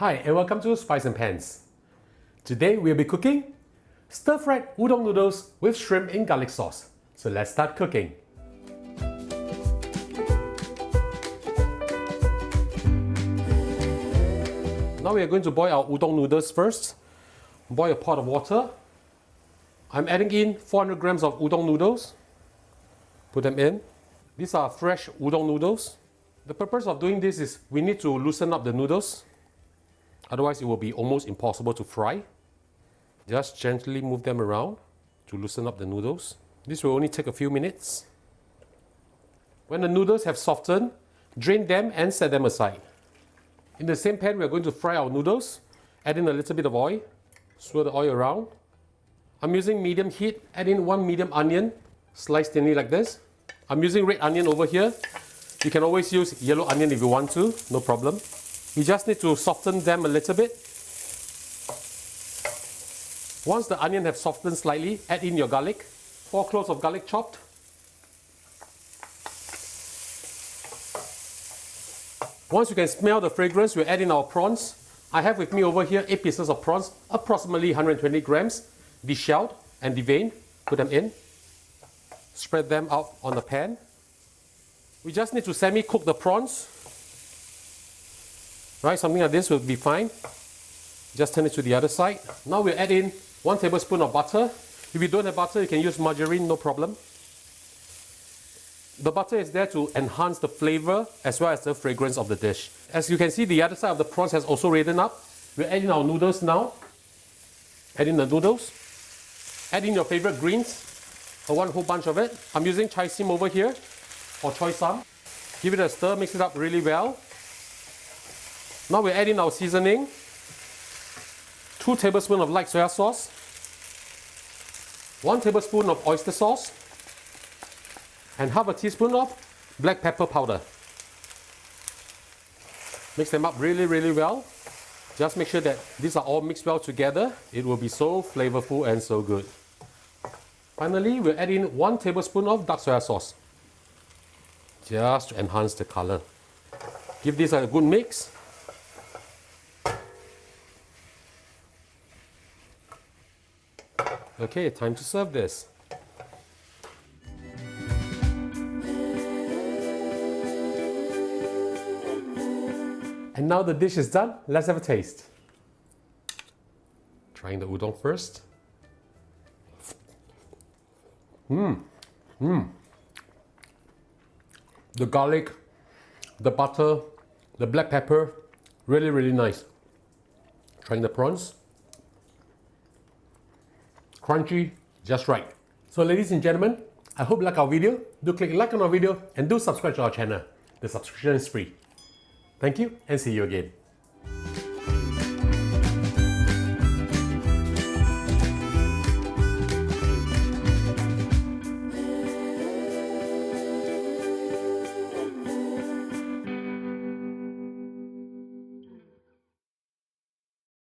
Hi and welcome to Spice and Pans. Today we'll be cooking stir-fried udon noodles with shrimp in garlic sauce. So let's start cooking. Now we are going to boil our udon noodles first. Boil a pot of water. I'm adding in 400 grams of udon noodles. Put them in. These are fresh udon noodles. The purpose of doing this is we need to loosen up the noodles. Otherwise it will be almost impossible to fry. Just gently move them around to loosen up the noodles. This will only take a few minutes. When the noodles have softened, drain them and set them aside. In the same pan we are going to fry our noodles. Add in a little bit of oil. Swirl the oil around. I'm using medium heat. Add in 1 medium onion, sliced thinly like this. I'm using red onion over here. You can always use yellow onion if you want to, no problem. You just need to soften them a little bit. Once the onion have softened slightly, add in your garlic. 4 cloves of garlic chopped. Once you can smell the fragrance, we'll add in our prawns. I have with me over here 8 pieces of prawns, approximately 120 grams, deshelled and deveined. Put them in. Spread them out on the pan. We just need to semi-cook the prawns. Right, something like this will be fine. Just turn it to the other side. Now we'll add in 1 tablespoon of butter. If you don't have butter, you can use margarine, no problem. The butter is there to enhance the flavor as well as the fragrance of the dish. As you can see, the other side of the prawns has also reddened up. We'll add in our noodles now. Add in the noodles. Add in your favorite greens. I want a whole bunch of it. I'm using chai sim over here, or choy sam. Give it a stir, mix it up really well. Now we add in our seasoning. 2 tablespoons of light soya sauce. 1 tablespoon of oyster sauce. And half a teaspoon of black pepper powder. Mix them up really well. Just make sure that these are all mixed well together. It will be so flavorful and so good. Finally, we'll add in 1 tablespoon of dark soya sauce. Just to enhance the color. Give this a good mix. Okay, time to serve this. And now the dish is done, let's have a taste. Trying the udon first. The garlic, the butter, the black pepper, really nice. Trying the prawns. Crunchy, just right. So ladies and gentlemen, I hope you like our video. Do click like on our video and do subscribe to our channel. The subscription is free. Thank you and see you again.